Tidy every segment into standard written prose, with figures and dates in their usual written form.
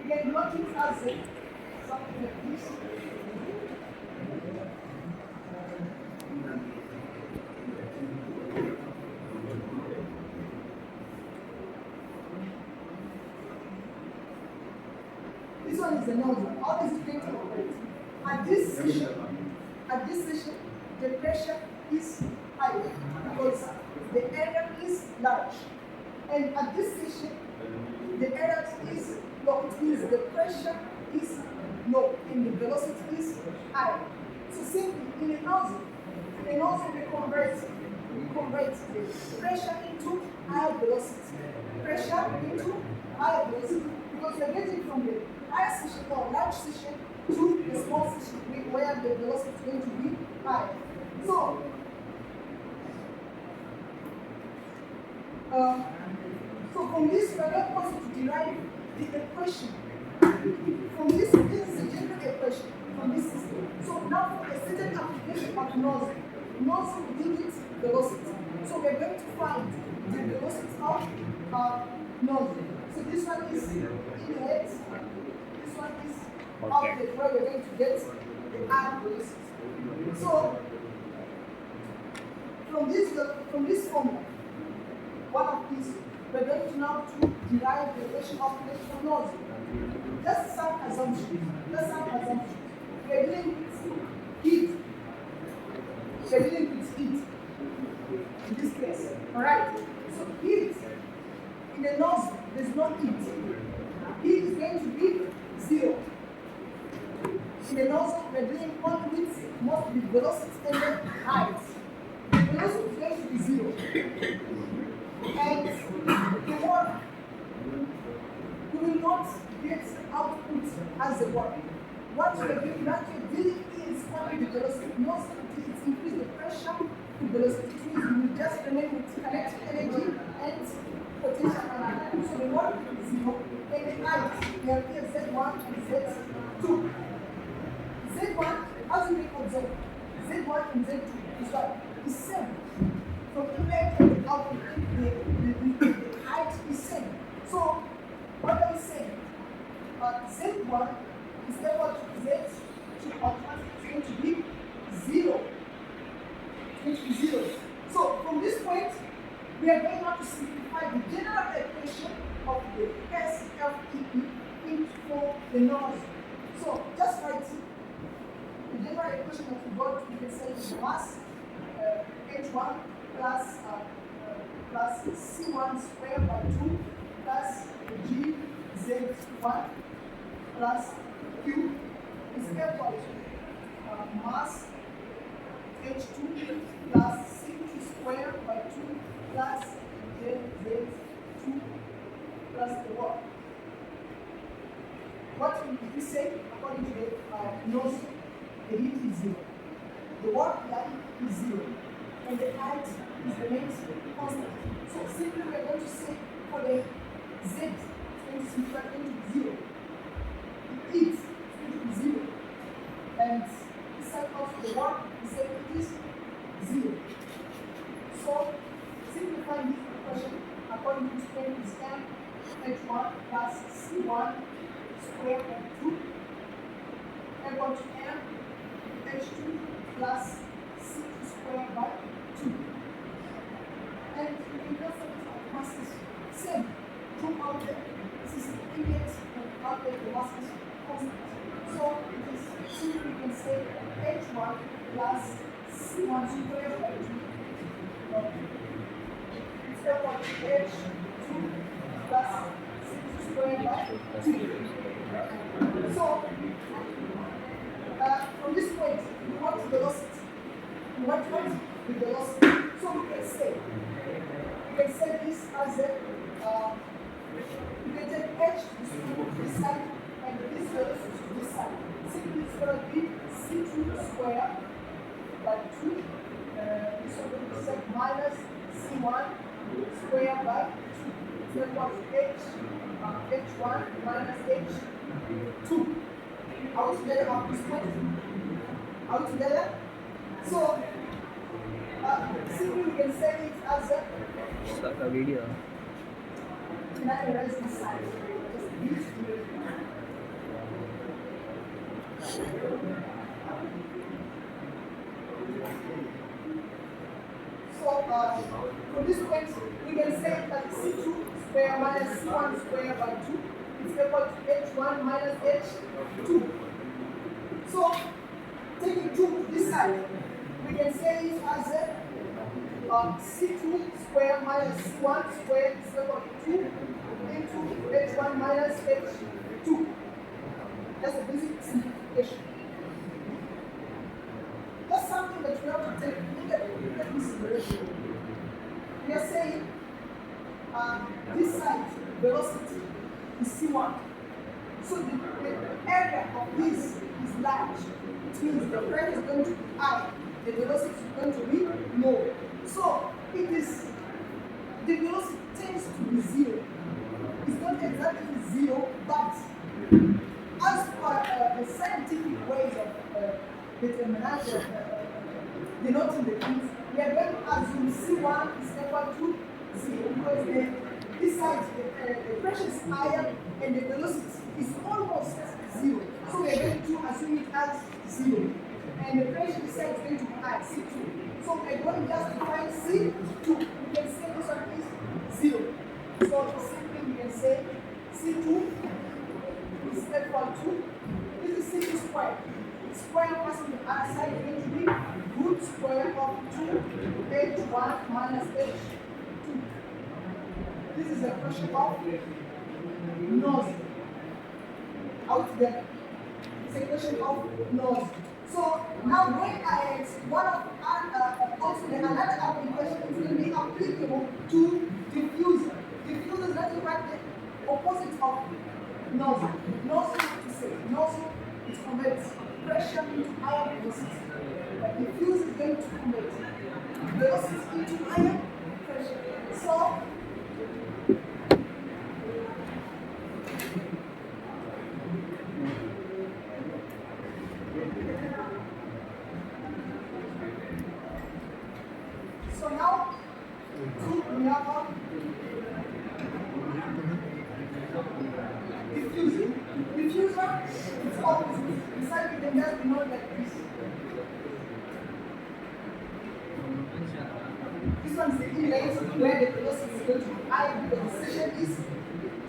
can plot it as something like this. This one is the nozzle. How is it going to operate? At this station, the pressure is high because the area is large. And at this station, the area is low. It means the pressure is low and the velocity is high. So simply, in a nozzle we convert the pressure into high velocity. Pressure into high velocity because we are getting from the high station or large station to the small station where the velocity is going to be high. So from this, we are going also to derive the equation. From this is the general equation from this system. So now for a certain application of nozzle limits velocity. So we are going to find the velocity of nozzle. So this one is inlet, this one is outlet, where we're going to get the air velocity. So from this formula, one of these, we're going to now to derive the equation of the nozzle. Just some assumptions. We're dealing with heat. In this case. Alright? So heat in the nozzle, there's no heat. Heat is going to be 0. In the nozzle, we're dealing only with must be velocity and then height. The velocity is going to be 0. And the work, we will not get output as the work. What we're doing is only the velocity. Most of it is increase the pressure to velocity. It means we will just remain with kinetic energy and potential energy. So the work is 0. And the height, we have here Z1 and Z2. Z1, as we can observe, Z1 and Z2 is what? Is same. From inlet and output, the height is same. So, what are we saying? Z1 is equal to Z2 automatically going to be 0. It's going to be 0. So, from this point, we are going now to simplify the general equation of the SFEE into the nozzle. So, just write the general equation that we got, we can say is mass H1 plus C1 squared by 2 plus GZ1 plus Q is equal to mass H2 plus C2 squared by 2 plus GZ2 plus the work. What will we say according to the nozzle? The heat is 0. The work done is 0. And the height is the main constant. So simply we are going to say for the Z, it's going to simplify into 0. The heat is going to be 0. And the side of the work is saying it is 0. So simplifying this equation according to strain is M H1 plus C1 squared by 2 equal to M H2 plus C2 squared by 2. And in terms of masses, same. Two outlet, this is the inlet and outlet, the masses constant. So it is simply we can say H1 plus C1 squared by 2. It's equal to H2 plus C2 squared by 2. So from this point, we want velocity. We want the velocity. So we can say this as a we can take H to this side and this velocity to this side. Simply it's going to be C2 squared by 2. This will be set minus C1 squared by 2. So equal to H1 minus H2. Are we together at this point? Are we together? So, simply we can say it as a... Stuck a video. Can I erase this side? Just use from this point, we can say that C2 square minus C1 square by 2 is equal to H1 minus H2. So, taking 2 to this side, we can say it as C2 square minus C1 square is equal to 2 into H1 minus H2. That's a basic simplification. That's something that we have to take into consideration. We are saying this side velocity is C1. So the area of this is large. It means the pressure is going to be high, the velocity is going to be low. So it is the velocity tends to be zero. It's not exactly zero, but as per the scientific ways of determination, denoting the things, we are going to assume C1 is equal to 0 because this side, the pressure is higher and the velocity is almost 0. So we are going to assume it as 0. And the pressure this side is going to be high, C2. So we are going just to find C2. We can say this one is 0. So simply we can say C2 is equal to, this is C2 squared. Square passing the other side is going to be root square of 2H1 minus H2. This is a question of noise. Altogether. It's a question of noise. So now going ahead, one of also another application is going to be applicable to diffuser. Diffuser is nothing but the opposite of nozzle. Nozzle is to say nozzle is converts pressure into higher velocity. But diffuser is going to convert velocity into higher pressure. So now, we have diffuser. Diffuser is opposite. Inside we can just denote like this. This one is the inlet where the velocity is going to be high because the section is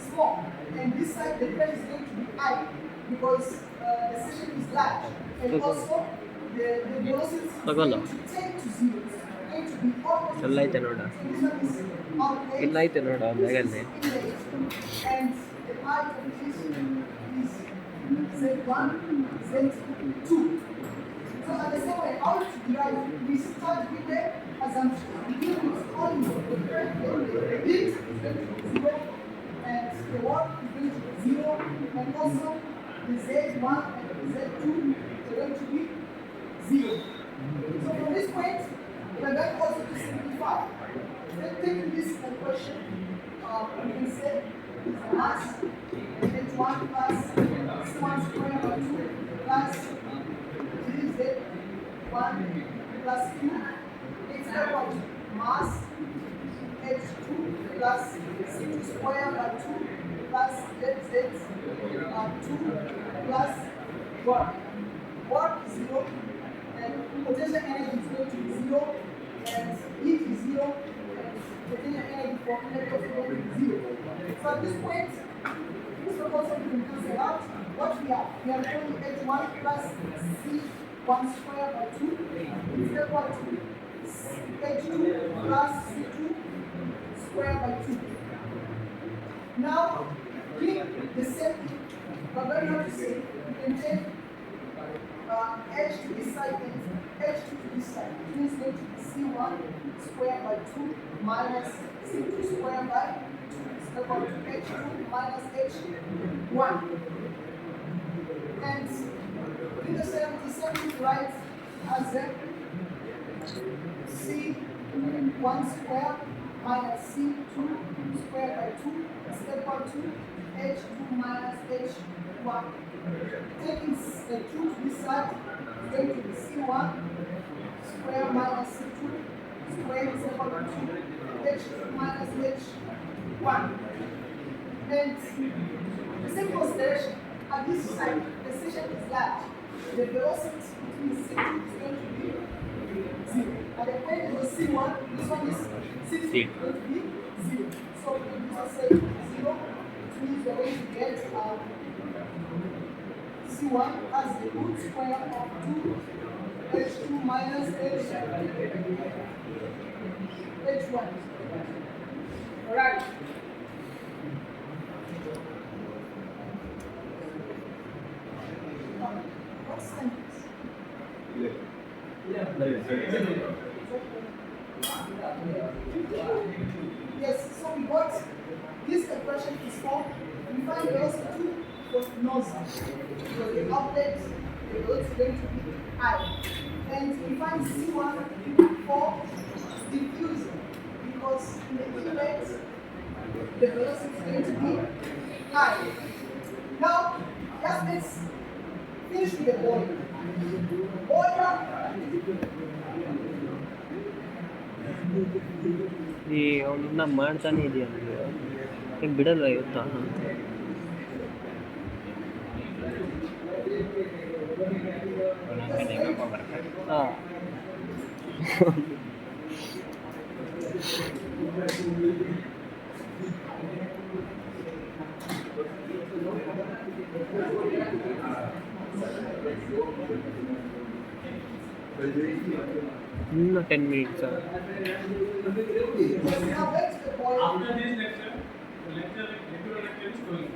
small. And this side the pressure is going to be high because the section is large. And also the velocity is going to tend to 0. ಎಲ್ಲೈತೆ ನೋಡ ಇಲ್ಲೈತೆ ನೋಡ ಮೇಗಲ್ಲಿ and the height of this is Z1, Z2. So at the same way, how to derive, we start with the assumption. We begin with only the heat is going to be 0 and the work is going to be 0 and also the Z1 and the Z2 are going to be 0. So from this point, we are going also to simplify. Then taking this equation, we can say mass H1 plus C1 square by 2 plus Z1 plus Q is equal to mass H2 plus C2 square by 2 plus ZZ2 plus work. Work is 0 and potential energy is going to be 0 and heat is 0 and potential energy for electrons is going to be 0. So at this point, this proposal we can cancel out. What we have only H1 plus C1 square by 2 is equal to H2 plus C2 square by 2. Now, here the same thing, but very hard to say, we can take H to this side and H2 to this side. It means going to be C1 square by 2 minus C2 square by 2 is equal to H2 minus H1. And in the same thing, write as C1 square minus C2 square by 2 is equal to H2 minus H1. Taking the 2 to this side is going to be C1 square minus C2 square is equal to H2 minus H1. And the same consideration at this side, the section is large. The velocity between C2 is going to be 0. And then when it is C1, this one is C2 C. going to be 0. So we can just say 0, which means we're going to get C1 as the root square of 2H2 minus H1. Alright. What's sentence? Yes, so we got this expression is for we find velocity for nozzle because the outlet the velocity is going to be high. And we find C1 for diffuser because in the inlet the velocity is going to be high. Now let's finish with the boiler. Boiler ಈ ಅವನ್ನ ಮಾಡ್ತಾನೆ ಇದೆಯಲ್ಲ ಈಗ ಬಿಡಲ್ಲ ಇವತ್ತ ಹಾಂ ಇನ್ನು 10 minutes now back to the boiler. After this lecture, the lecture is going.